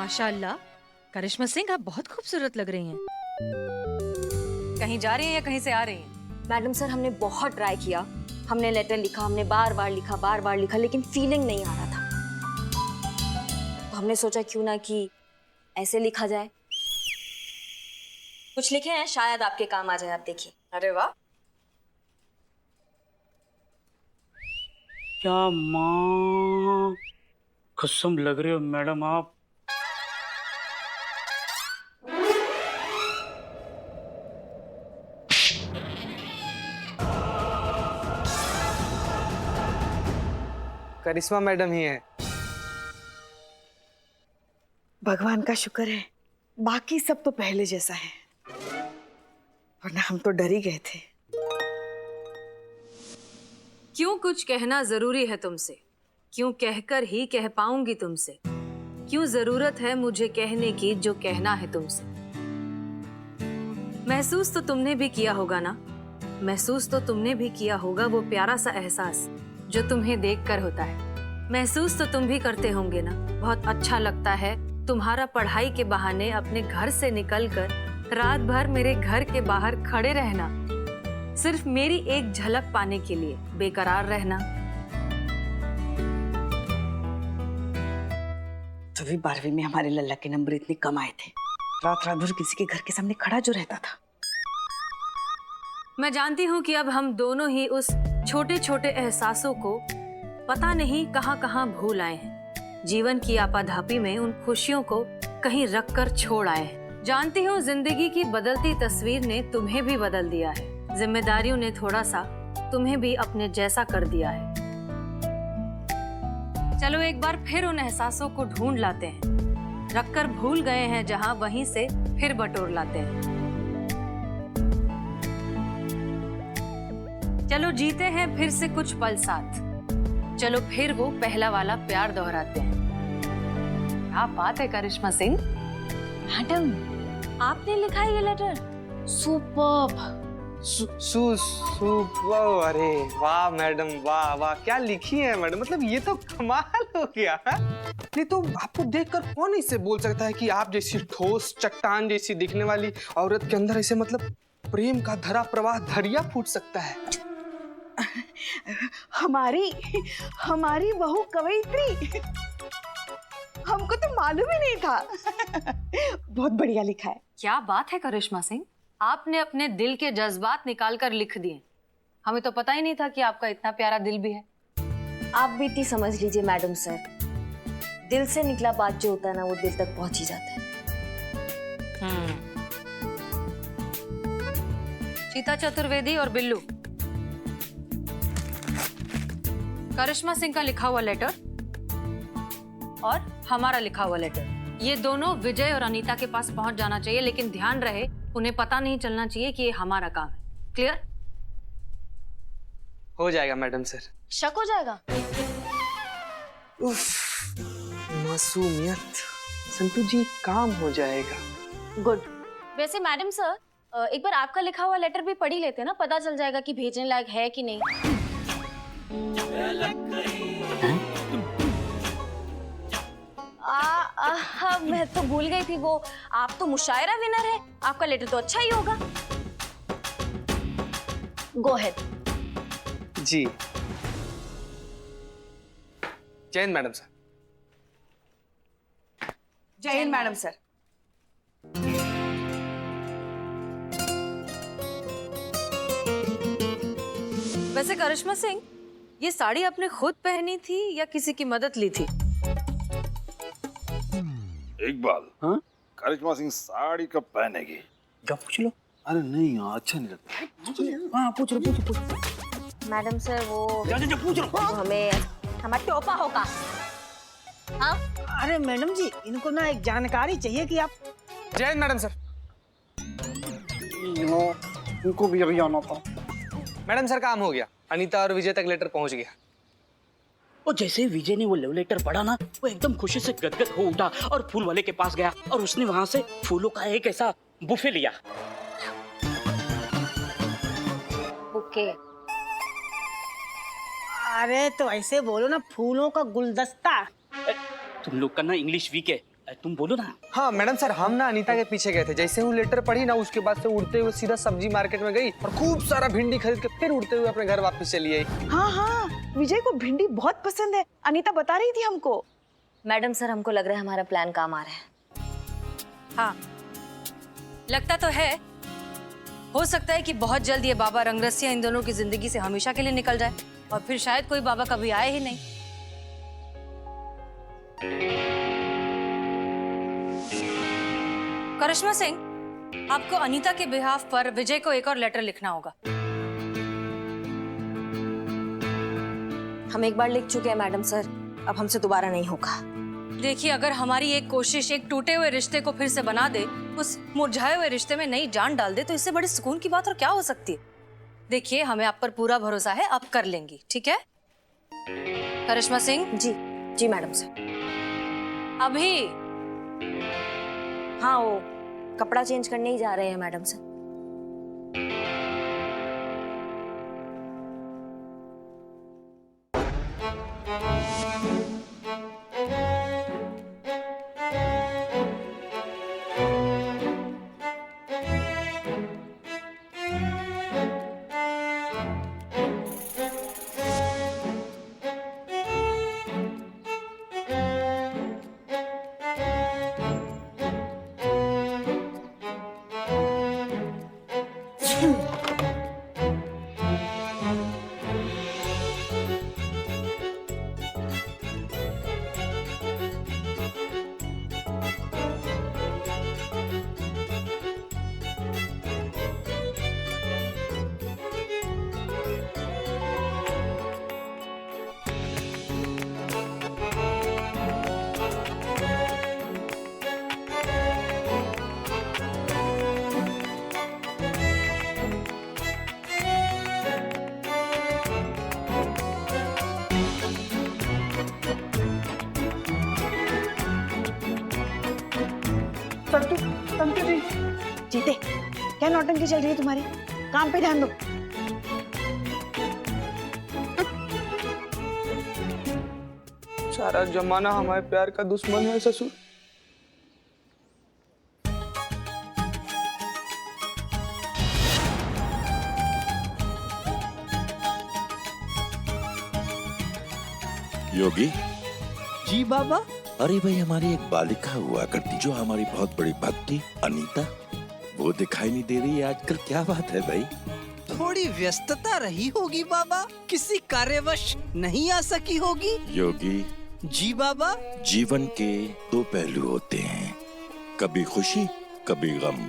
माशाल्लाह, करिश्मा सिंह आप बहुत खूबसूरत लग रही हैं। कहीं जा रही हैं या कहीं से आ रही हैं? मैडम सर, हमने बहुत ट्राई किया, हमने लेटर लिखा, हमने बार बार लिखा, लेकिन फीलिंग नहीं आ रहा था। तो हमने सोचा क्यों ना कि ऐसे लिखा जाए। कुछ लिखे हैं, शायद आपके काम आ जाए, आप देखिए। अरे वाह। क्या माँ कसम लग रही हो मैडम आप। करिश्मा मैडम ही है। भगवान का शुक्र है, बाकी सब तो पहले जैसा है, वरना हम तो डर ही गए थे। क्यों कुछ कहना जरूरी है तुमसे? क्यों कहकर ही कह पाऊंगी तुमसे? क्यों जरूरत है मुझे कहने की जो कहना है तुमसे? महसूस तो तुमने भी किया होगा ना, महसूस तो तुमने भी किया होगा वो प्यारा सा एहसास जो तुम्हें देखकर होता है। महसूस तो तुम भी करते होंगे ना, बहुत अच्छा लगता है तुम्हारा पढ़ाई के बहाने अपने घर से निकलकर रात भर मेरे घर के बाहर खड़े रहना, सिर्फ मेरी एक झलक पाने के लिए बेकरार रहना। तभी 12वीं में हमारे लल्ला के नंबर इतने कम आए थे, रात रात भर किसी के घर के सामने खड़ा जो रहता था। मैं जानती हूँ कि अब हम दोनों ही उस छोटे छोटे एहसासों को पता नहीं कहाँ कहाँ भूल आए हैं। जीवन की आपाधापी में उन खुशियों को कहीं रख कर छोड़ आए हैं। जानती हूँ जिंदगी की बदलती तस्वीर ने तुम्हें भी बदल दिया है, जिम्मेदारियों ने थोड़ा सा तुम्हें भी अपने जैसा कर दिया है। चलो एक बार फिर उन एहसासों को ढूंढ लाते हैं, रखकर भूल गए हैं जहाँ वहीं से फिर बटोर लाते हैं। चलो जीते हैं फिर से कुछ पल साथ, चलो फिर वो पहला वाला प्यार दोहराते हैं। क्या बात है करिश्मा सिंह। मैडम, आपने लिखा है ये लेटर? सुपर्ब। सुपर्ब। अरे वाह मैडम, वाह वाह, क्या लिखी है मैडम, मतलब ये तो कमाल हो गया है। नहीं तो आपको देखकर कौन इससे बोल सकता है कि आप जैसी ठोस चट्टान जैसी दिखने वाली औरत के अंदर ऐसे मतलब प्रेम का धरा प्रवाह दरिया फूट सकता है। हमारी बहू कवयित्री, हमको तो मालूम ही नहीं था। बहुत बढ़िया लिखा है। क्या बात है करिश्मा सिंह, आपने अपने दिल के जज्बात निकाल कर लिख दिए। हमें तो पता ही नहीं था कि आपका इतना प्यारा दिल भी है। आप भी इतनी समझ लीजिए मैडम सर, दिल से निकला बात जो होता है ना, वो दिल तक पहुंच ही जाता है। चीता चतुर्वेदी और बिल्लू, करिश्मा सिंह का लिखा हुआ लेटर और हमारा लिखा हुआ लेटर, ये दोनों विजय और अनीता के पास पहुंच जाना चाहिए, लेकिन ध्यान रहे उन्हें पता नहीं चलना चाहिए कि ये हमारा काम है। क्लियर? हो जाएगा मैडम सर। शक हो जाएगा? उफ, मासूमियत। संतू जी, काम हो जाएगा। गुड। वैसे मैडम सर, एक बार आपका लिखा हुआ लेटर भी पढ़ ही लेते हैं ना, पता चल जाएगा कि भेजने लायक है कि नहीं। मैं तो भूल गई थी, वो आप तो मुशायरा विनर है, आपका लेटर तो अच्छा ही होगा। Go ahead. जी। जय हिंद मैडम सर। जय हिंद मैडम सर। वैसे करिश्मा सिंह, ये साड़ी आपने खुद पहनी थी या किसी की मदद ली थी? इकबाल, हाँ? करिश्मा सिंह साड़ी कब पहनेगी? क्या पूछ लो। अरे नहीं यार, अच्छा नहीं लगता। हाँ पूछ लो। मैडम सर, वो पूछ लो। हमें हमारा टोपा होगा। हाँ? अरे मैडम जी, इनको ना एक जानकारी चाहिए कि आप। जय हिंद मैडम सर। इनको भी अभी आना था। मैडम सर, काम हो गया, अनीता और विजय तक लेटर पहुंच गया। और जैसे विजय ने वो लव लेटर पढ़ा ना, वो एकदम खुशी से गदगद हो उठा और फूल वाले के पास गया और उसने वहां से फूलों का एक ऐसा बुफे लिया। बुके? अरे तो ऐसे बोलो ना, फूलों का गुलदस्ता। तुम लोग का ना इंग्लिश वीक है, तुम बोलो ना। हाँ मैडम सर, हम ना अनीता के पीछे गए थे। जैसे वो लेटर पढ़ी ना, उसके बाद से उड़ते हुए सीधा सब्जी मार्केट में गई और खूब सारा भिंडी खरीद के फिर उड़ते हुए अपने घर वापस चली आई। हाँ हाँ, विजय को भिंडी बहुत पसंद है, अनीता बता रही थी हमको। मैडम सर, हमको लग रहा है हमारा प्लान काम आ रहा है। हाँ, लगता तो है। हो सकता है कि बहुत जल्द ये बाबा रंगरसिया इन दोनों की जिंदगी से हमेशा के लिए निकल जाए और फिर शायद कोई बाबा कभी आए ही नहीं। करिश्मा सिंह, आपको अनीता के बिहाफ पर विजय को एक और लेटर लिखना होगा। हम एक बार लिख चुके हैं मैडम सर, अब हमसे दोबारा नहीं होगा। देखिए, अगर हमारी एक कोशिश एक टूटे हुए रिश्ते को फिर से बना दे, उस मुरझाए हुए रिश्ते में नई जान डाल दे, तो इससे बड़ी सुकून की बात और क्या हो सकती है। देखिए, हमें आप पर पूरा भरोसा है, आप कर लेंगी, ठीक है? करिश्मा सिंह जी जी मैडम सर। अभी हाँ, वो कपड़ा चेंज करने ही जा रहे हैं मैडम सर। जीते, क्या नौटंकी चल रही है तुम्हारी? काम पे ध्यान दो। सारा जमाना हमारे प्यार का दुश्मन है ससुर। योगी, जी बाबा। अरे भाई, हमारी एक बालिका हुआ करती जो हमारी बहुत बड़ी भक्त थी, अनीता, वो दिखाई नहीं दे रही आजकल। क्या बात है भाई? थोड़ी व्यस्तता रही होगी बाबा, किसी कार्यवश नहीं आ सकी होगी। योगी जी बाबा। जीवन के दो पहलू होते हैं, कभी खुशी कभी गम।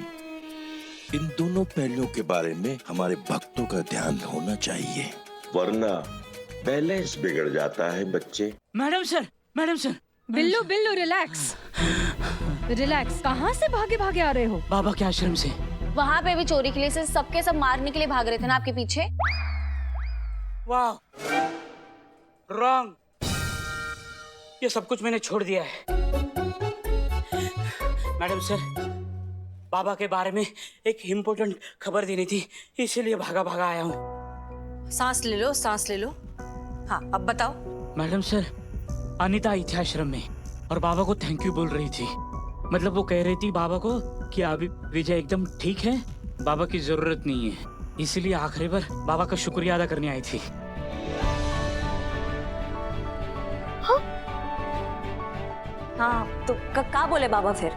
इन दोनों पहलुओं के बारे में हमारे भक्तों का ध्यान होना चाहिए, वरना बैलेंस बिगड़ जाता है बच्चे। Madam sir, madam sir. Billu Billu relax relax. कहाँ से भागे भागे आ रहे हो? बाबा के आश्रम से। वहाँ पे भी चोरी के लिए से सबके सब मारने के लिए भाग रहे थे ना आपके पीछे। वाह, रॉन्ग। ये सब कुछ मैंने छोड़ दिया है। मैडम सर, बाबा के बारे में एक इम्पोर्टेंट खबर देनी थी, इसीलिए भागा भागा आया हूँ। सांस ले लो, सांस ले लो। हाँ, अब बताओ। मैडम सर, अनीता आई थी आश्रम में और बाबा को थैंक यू बोल रही थी। मतलब वो कह रही थी बाबा को कि अभी विजय एकदम ठीक है, बाबा की जरूरत नहीं है, इसीलिए आखिरी बार बाबा का शुक्रिया अदा करने आई थी। हाँ, तो क्या बोले बाबा फिर?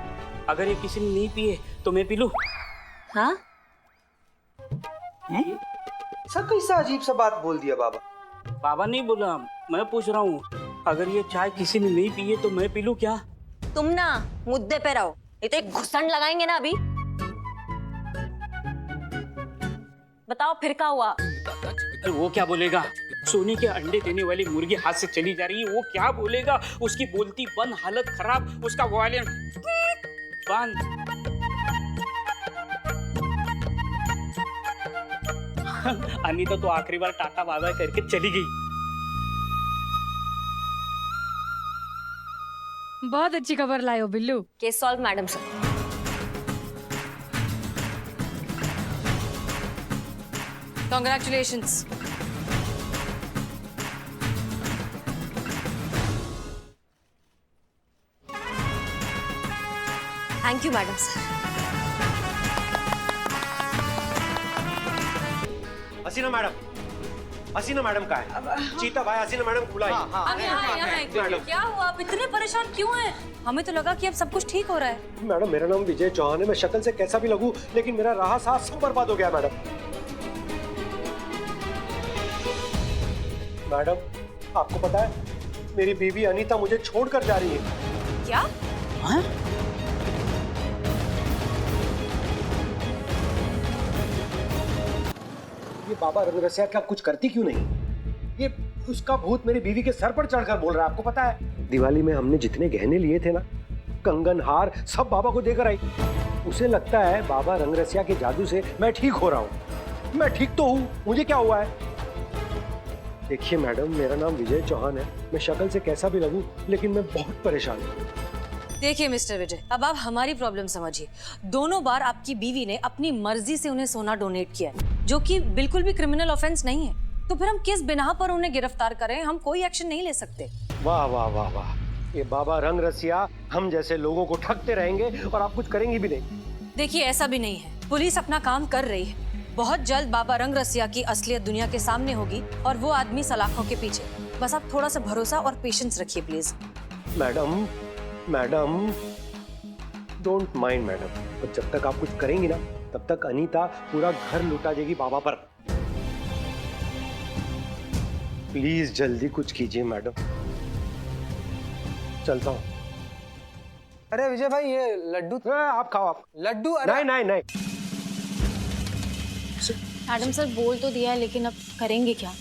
अगर ये किसी ने नहीं पिए तो मैं पी लूं? हाँ, सर कैसा अजीब सा बात बोल दिया बाबा। बाबा नहीं बोला, मैं पूछ रहा हूँ, अगर ये चाय किसी ने नहीं पी है तो मैं पी लूं क्या? तुम ना मुद्दे पे रहो, ये तो एक घुसंड लगाएंगे ना अभी। बताओ फिर क्या हुआ? अरे वो क्या बोलेगा? सोने के अंडे देने वाली मुर्गी हाथ से चली जा रही है, वो क्या बोलेगा? उसकी बोलती बंद, हालत खराब, उसका वॉयलिन बंद। अनीता तो आखिरी बार टाटा बाय बाय करके चली गई। बहुत अच्छी खबर लाए हो Billu. Case solve madam sir. Congratulations. Thank you madam sir. Hasina madam का है। चीता भाई हसीना मैडम खुला अब यहाँ क्या हुआ? आप इतने परेशान क्यों हैं? हमें तो लगा कि अब सब कुछ ठीक हो रहा है। मैडम मेरा नाम विजय चौहान है। मैं शक्ल से कैसा भी लगूं लेकिन मेरा रहा साहस सब बर्बाद हो गया मैडम। मैडम आपको पता है मेरी बीवी अनीता मुझे छोड़कर जा रही है। क्या? ये बाबा रंगरसिया क्या कुछ करती क्यों नहीं? ये उसका भूत मेरी बीवी के सर पर चढ़कर बोल रहा है। आपको पता है दिवाली में हमने जितने गहने लिए थे ना, कंगन हार सब बाबा को देकर आई। उसे लगता है बाबा रंगरसिया के जादू से मैं ठीक हो रहा हूँ। मैं ठीक तो हूँ, मुझे क्या हुआ है? देखिए मैडम मेरा नाम विजय चौहान है। मैं शक्ल से कैसा भी लगूं लेकिन मैं बहुत परेशान हूँ। देखिए मिस्टर विजय, अब आप हमारी प्रॉब्लम समझिए। दोनों बार आपकी बीवी ने अपनी मर्जी से उन्हें सोना डोनेट किया है, जो कि बिल्कुल भी क्रिमिनल ऑफेंस नहीं है। तो फिर हम किस बिना पर उन्हें गिरफ्तार करें? हम कोई एक्शन नहीं ले सकते। वाह वाह वाह वाह, ये बाबा रंगरसिया हम जैसे लोगों को ठगते रहेंगे और आप कुछ करेंगी भी नहीं। देखिए ऐसा भी नहीं है, पुलिस अपना काम कर रही है। बहुत जल्द बाबा रंगरसिया की असलियत दुनिया के सामने होगी और वो आदमी सलाखों के पीछे। बस आप थोड़ा सा भरोसा और पेशेंस रखिए please. Madam don't mind madam, तो जब तक आप कुछ करेंगी ना तब तक अनीता पूरा घर लुटा देगी बाबा पर। प्लीज जल्दी कुछ कीजिए मैडम। चलता हूँ। अरे विजय भाई ये लड्डू आप खाओ आप। लड्डू। अरे नहीं। मैडम सर बोल तो दिया है लेकिन अब करेंगे क्या?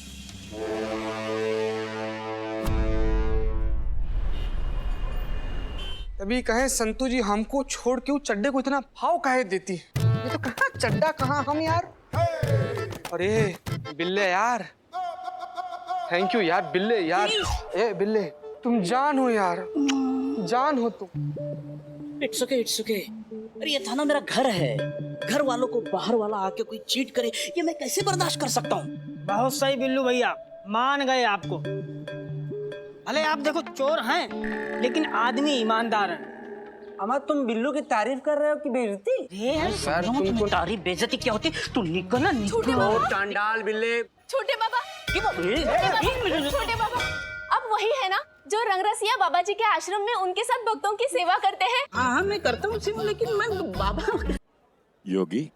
तभी कहे संतू जी हमको छोड़ के चड्डे को इतना भाव काहे देती? ये तो कहाँ चड्डा कहाँ हम यार। अरे बिल्ले यार, थैंक यू यार बिल्ले यार। ए बिल्ले तुम जान हो यार, जान हो तुम। It's okay. अरे ये थाना मेरा घर है। घर वालों को बाहर वाला आके कोई चीट करे ये मैं कैसे बर्दाश्त कर सकता हूँ? बहुत सही बिल्लू भैया, मान गए आपको। भले आप देखो चोर हैं लेकिन आदमी ईमानदार है। अमर तुम बिल्लू की तारीफ कर रहे हो कि बेइज्जती? सर तुमको तारीफ बेइज्जती क्या होती? तू निकल ना चांडाल बिल्ले। छोटे बाबा, छोटे बाबा, अब वही है ना जो रंगरसिया बाबा जी के आश्रम में उनके साथ भक्तों की सेवा करते हैं? हाँ मैं करता हूँ सेवा, लेकिन मैं बाबा। योगी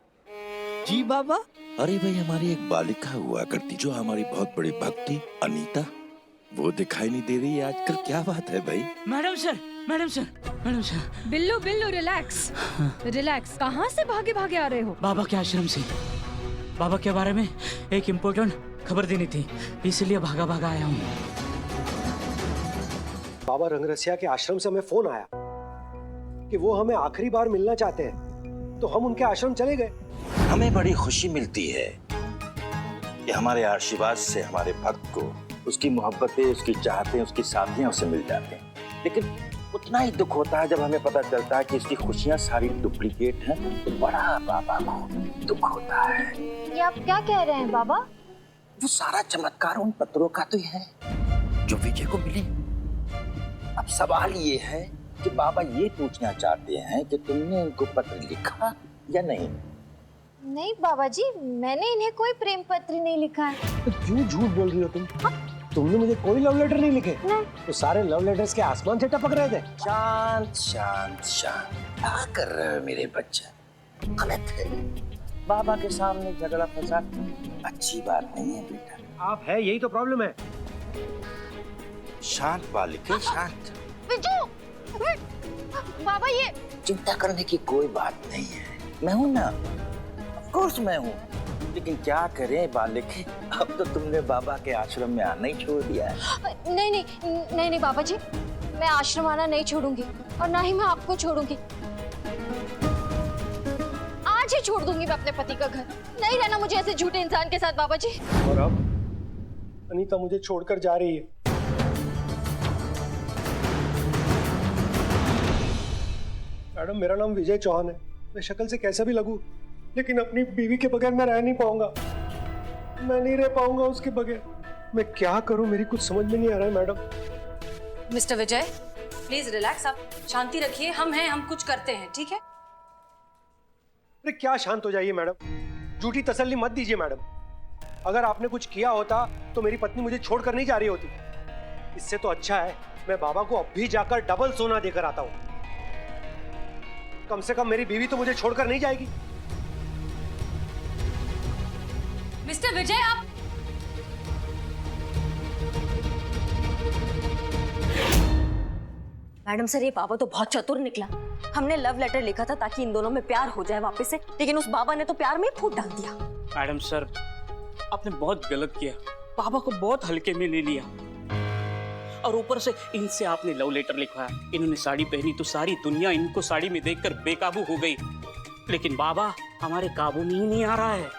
जी बाबा। अरे भाई हमारी एक बालिका हुआ करती जो हमारी बहुत बड़ी भक्ति अनीता, वो दिखाई नहीं दे रही है आजकल। क्या बात है भाई? Madam sir. बिल्लू रिलैक्स। कहाँ से भागे आ रहे हो? बाबा के आश्रम से। बाबा के बारे में एक इम्पोर्टेंट खबर देनी थी, इसलिए भागा आया हूँ। बाबा रंगरसिया के आश्रम से हमें फोन आया कि वो हमें आखिरी बार मिलना चाहते हैं, तो हम उनके आश्रम चले गए। हमें बड़ी खुशी मिलती है कि हमारे आशीर्वाद से हमारे भक्त को उसकी मोहब्बतें, उसकी चाहतें, उसकी साथियां उसे मिल जाते हैं। लेकिन उतना ही दुख होता है जब हमें पता चलता है कि इसकी खुशियां सारी डुप्लीकेट हैं। तो बड़ा बाबा को दुख होता है। ये आप क्या कह रहे हैं बाबा? वो सारा चमत्कार उन पत्रों का तो है जो विजय को मिले। अब सवाल ये है कि बाबा ये पूछना चाहते हैं कि तुमने इनको पत्र लिखा या नहीं? नहीं बाबा जी, मैंने इन्हें कोई प्रेम पत्र नहीं लिखा है। तो क्यों झूठ बोल रही हो तुम? तुमने मुझे कोई लव लेटर नहीं लिखे? नहीं। तो सारे लव लेटर्स के आसमान से टपक रहे थे। शांत क्या कर रहे हो मेरे बच्चे? गलत है। बाबा के सामने झगड़ा फसाद अच्छी बात नहीं है बेटा। आप है, यही तो प्रॉब्लम है। शांत बालिके, शांत। बिजू, बाबा ये चिंता करने की कोई बात नहीं है, मैं हूं ना। ऑफ कोर्स मैं हूं। लेकिन क्या करें बालिके, अब तो तुमने बाबा के आश्रम में आना ही छोड़ दिया है। नहीं बाबा जी, मैं आश्रम आना नहीं छोड़ूंगी और ना ही मैं आपको छोड़ूंगी। आज ही छोड़ दूंगी मैं अपने पति का घर। नहीं रहना मुझे ऐसे झूठे इंसान के साथ बाबा जी। और अब अनीता मुझे छोड़कर जा रही है। मैडम मेरा नाम विजय चौहान है। मैं शक्ल से कैसा भी लगूं लेकिन अपनी बीवी के बगैर मैं रह नहीं पाऊंगा। मैं नहीं रह पाऊंगा उसके बगैर। मैं क्या करूं, मेरी कुछ समझ में नहीं आ रहा है madam. Mister Vijay, please relax, आप शांति रखिए, हम हैं, हम कुछ करते हैं, ठीक है? अरे क्या शांत हो जाइए मैडम, झूठी तसल्ली मत दीजिए मैडम। अगर आपने कुछ किया होता तो मेरी पत्नी मुझे छोड़कर नहीं जा रही होती। इससे तो अच्छा है मैं बाबा को अब भी जाकर डबल सोना देकर आता हूं। कम से कम मेरी बीवी तो मुझे छोड़कर नहीं जाएगी। मिस्टर विजय, आप मैडम सर, ये बाबा तो बहुत चतुर निकला। हमने लव लेटर लिखा था ताकि इन दोनों में प्यार हो जाए वापस से, लेकिन उस बाबा ने तो प्यार में ही फूट डाल दिया। मैडम सर, आपने बहुत गलत किया, बाबा को बहुत हल्के में ले लिया। और ऊपर से इनसे आपने लव लेटर लिखवाया। इन्होंने साड़ी पहनी तो सारी दुनिया इनको साड़ी में देखकर बेकाबू हो गई, लेकिन बाबा हमारे काबू में ही नहीं आ रहा है।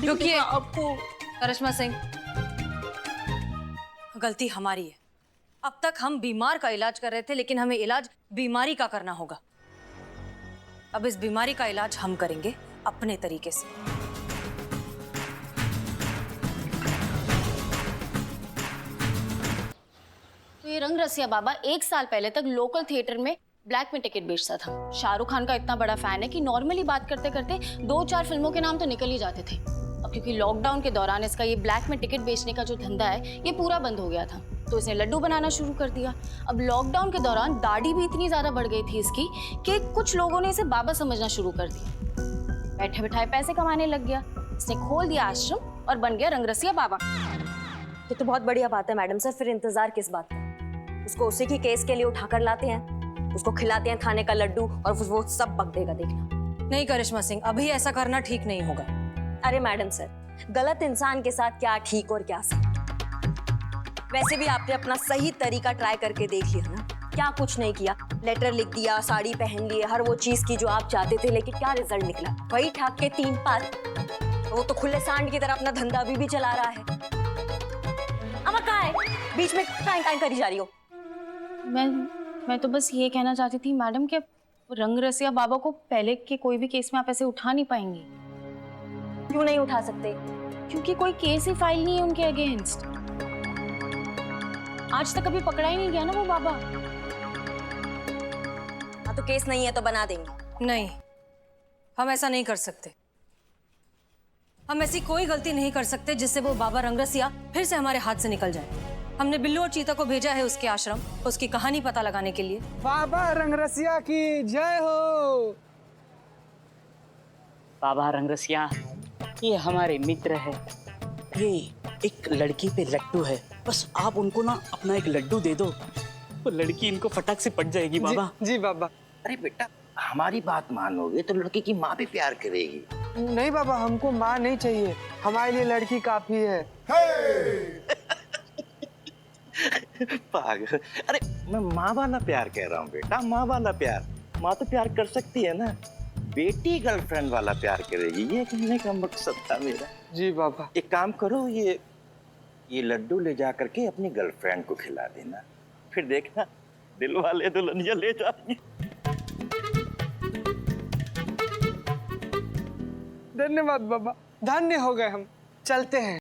रुकिए, आपको करिश्मा सिंह, गलती हमारी है। अब तक हम बीमार का इलाज कर रहे थे, लेकिन हमें इलाज बीमारी का करना होगा। अब इस बीमारी का इलाज हम करेंगे अपने तरीके से। तो ये रंग रसिया बाबा 1 साल पहले तक लोकल थिएटर में ब्लैक में टिकट बेचता था। शाहरुख खान का इतना बड़ा फैन है कि नॉर्मली बात करते करते 2-4 फिल्मों के नाम तो निकल ही जाते थे। अब क्योंकि लॉकडाउन के दौरान इसका ये ब्लैक में टिकट बेचने का जो धंधा है ये पूरा बंद हो गया था, तो इसने लड्डू बनाना शुरू कर दिया। अब लॉकडाउन के दौरान दाढ़ी भी इतनी ज्यादा बढ़ गई थी इसकी कि कुछ लोगों ने इसे बाबा समझना शुरू कर दिया। बैठे बैठाए पैसे कमाने लग गया। इसने खोल दिया आश्रम और बन गया रंगरसिया बाबा। ये तो बहुत बढ़िया बात है मैडम सर, फिर इंतजार किस बात का? उसको उसी की केस के लिए उठाकर लाते हैं, उसको खिलाते हैं खाने का लड्डू और वो सब बक देगा, देखना। नहीं करिश्मा सिंह, अभी ऐसा करना ठीक नहीं होगा। अरे मैडम सर, गलत इंसान के साथ क्या ठीक और क्या सही। वैसे भी आपने अपना सही तरीका ट्राई करके देख लिया ना, क्या कुछ नहीं किया। लेटर लिख दिया, साड़ी पहन लिए, हर वो चीज की जो आप चाहते थे, लेकिन क्या रिजल्ट निकला? वही ठाक के 3 पार। वो तो खुले सांड की तरह अपना धंधा भी चला रहा है। अमर कहाँ है? बीच में टाइम करी जा रही हो। मैं तो बस ये कहना चाहती थी मैडम कि रंग रसिया बाबा को पहले के कोई भी केस में आप ऐसे उठा नहीं पाएंगी। क्यों नहीं उठा सकते? क्योंकि कोई केस ही फाइल नहीं है उनके अगेंस्ट। आज तक कभी पकड़ा ही नहीं गया ना वो बाबा। हाँ तो केस नहीं है तो बना देंगे। नहीं, हम ऐसा नहीं कर सकते। हम ऐसी कोई गलती नहीं कर सकते जिससे वो बाबा रंगरसिया फिर से हमारे हाथ से निकल जाए। हमने बिल्लू और चीता को भेजा है उसके आश्रम, उसकी कहानी पता लगाने के लिए। बाबा रंगरसिया की जय हो। बाबा रंगरसिया ये हमारे मित्र है। ये एक लड़की पे लट्टू है, बस आप उनको ना अपना एक लड्डू दे दो, वो लड़की इनको फटाक से पट जाएगी बाबा। जी बाबा। अरे बेटा, हमारी बात मानोगे तो लड़की की माँ भी प्यार करेगी। नहीं बाबा, हमको माँ नहीं चाहिए, हमारे लिए लड़की काफी है। पागल। अरे मैं माँ वाला प्यार कह रहा हूँ बेटा, माँ वाला प्यार। माँ तो प्यार कर सकती है ना, बेटी गर्लफ्रेंड वाला प्यार करेगी, ये कहने का मकसद था मेरा। जी बाबा। एक काम करो, ये लड्डू ले जा करके अपनी गर्लफ्रेंड को खिला देना, फिर देखना दिल वाले दुल्हनिया ले जाएंगे। धन्यवाद बाबा, धन्य हो गए हम। चलते हैं।